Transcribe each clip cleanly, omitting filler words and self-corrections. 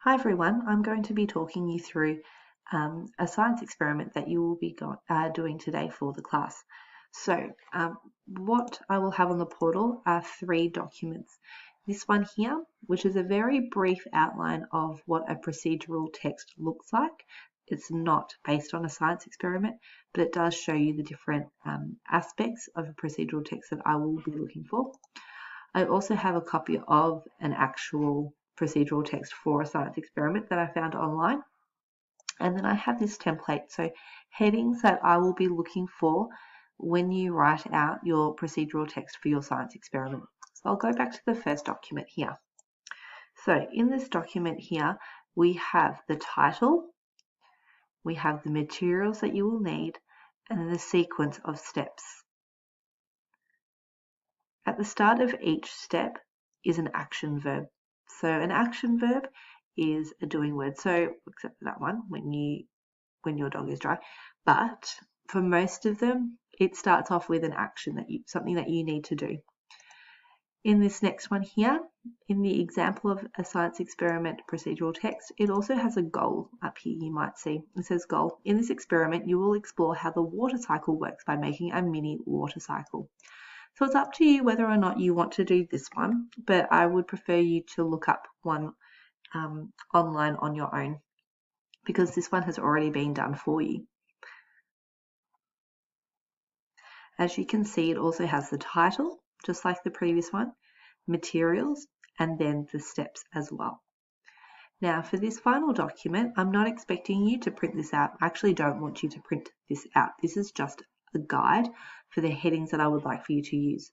Hi everyone, I'm going to be talking you through a science experiment that you will be doing today for the class. So what I will have on the portal are 3 documents. This one here, which is a very brief outline of what a procedural text looks like. It's not based on a science experiment, but it does show you the different aspects of a procedural text that I will be looking for. I also have a copy of an actual procedural text for a science experiment that I found online. And then I have this template, so headings that I will be looking for when you write out your procedural text for your science experiment. So I'll go back to the first document here. So in this document here, we have the title, we have the materials that you will need, and then the sequence of steps. At the start of each step is an action verb. So an action verb is a doing word. So except for that one, when your dog is dry. But for most of them, it starts off with an action something that you need to do. In this next one here, in the example of a science experiment procedural text, it also has a goal up here you might see. It says goal. In this experiment, you will explore how the water cycle works by making a mini water cycle. So it's up to you whether or not you want to do this one, but I would prefer you to look up one online on your own because this one has already been done for you. As you can see, it also has the title, just like the previous one, materials, and then the steps as well. Now for this final document, I'm not expecting you to print this out. I actually don't want you to print this out. This is just a guide for the headings that I would like for you to use.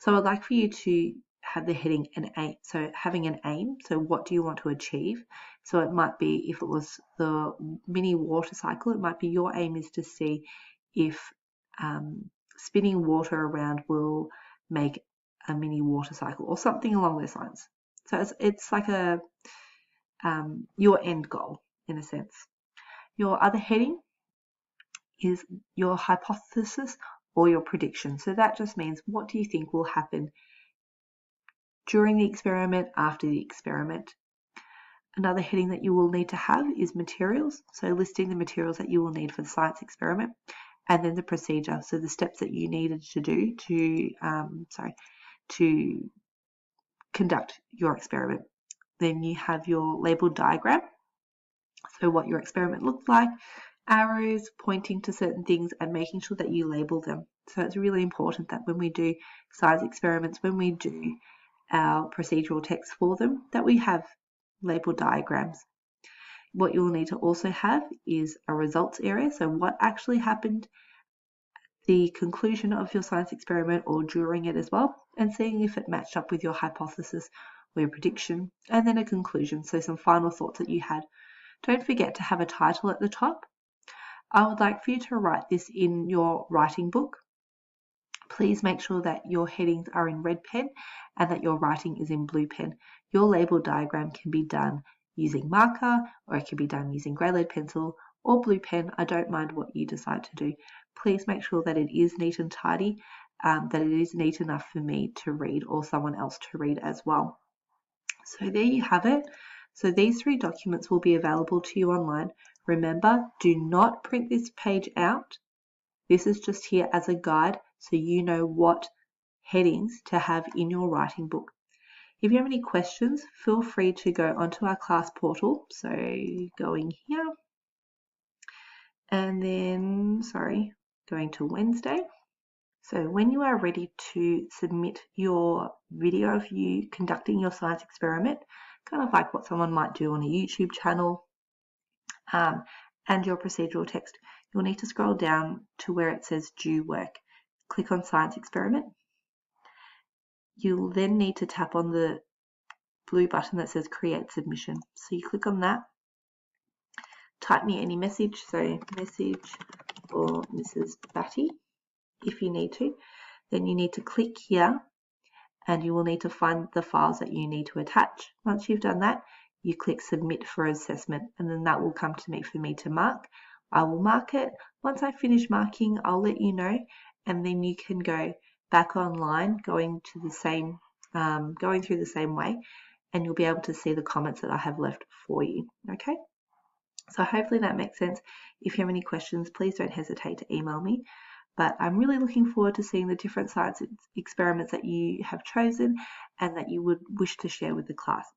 So I'd like for you to have the heading an aim. So having an aim, so what do you want to achieve? So it might be, if it was the mini water cycle, it might be your aim is to see if spinning water around will make a mini water cycle or something along those lines. So it's like a your end goal in a sense. Your other heading is your hypothesis or your prediction. So that just means, what do you think will happen during the experiment, after the experiment? Another heading that you will need to have is materials. So listing the materials that you will need for the science experiment, and then the procedure. So the steps that you needed to do to conduct your experiment. Then you have your labeled diagram. So what your experiment looked like, arrows pointing to certain things and making sure that you label them. So it's really important that when we do science experiments, when we do our procedural text for them, that we have labeled diagrams. What you'll need to also have is a results area. So what actually happened, the conclusion of your science experiment or during it as well, and seeing if it matched up with your hypothesis or your prediction, and then a conclusion. So some final thoughts that you had. Don't forget to have a title at the top. I would like for you to write this in your writing book. Please make sure that your headings are in red pen and that your writing is in blue pen. Your label diagram can be done using marker, or it can be done using grey lead pencil or blue pen. I don't mind what you decide to do. Please make sure that it is neat and tidy, that it is neat enough for me to read or someone else to read as well. So there you have it. So these 3 documents will be available to you online. Remember, do not print this page out. This is just here as a guide so you know what headings to have in your writing book. If you have any questions, feel free to go onto our class portal. So going here and then, going to Wednesday. So when you are ready to submit your video of you conducting your science experiment, kind of like what someone might do on a YouTube channel, and your procedural text, you'll need to scroll down to where it says due work. Click on science experiment. You'll then need to tap on the blue button that says create submission. So you click on that, type me any message, so message for Mrs. Batty if you need to. Then you need to click here and you will need to find the files that you need to attach. Once you've done that, you click submit for assessment, and then that will come to me for me to mark. I will mark it. Once I finish marking, I'll let you know, and then you can go back online going through the same way, and you'll be able to see the comments that I have left for you. Okay, so hopefully that makes sense. If you have any questions, please don't hesitate to email me. But I'm really looking forward to seeing the different science experiments that you have chosen and that you would wish to share with the class.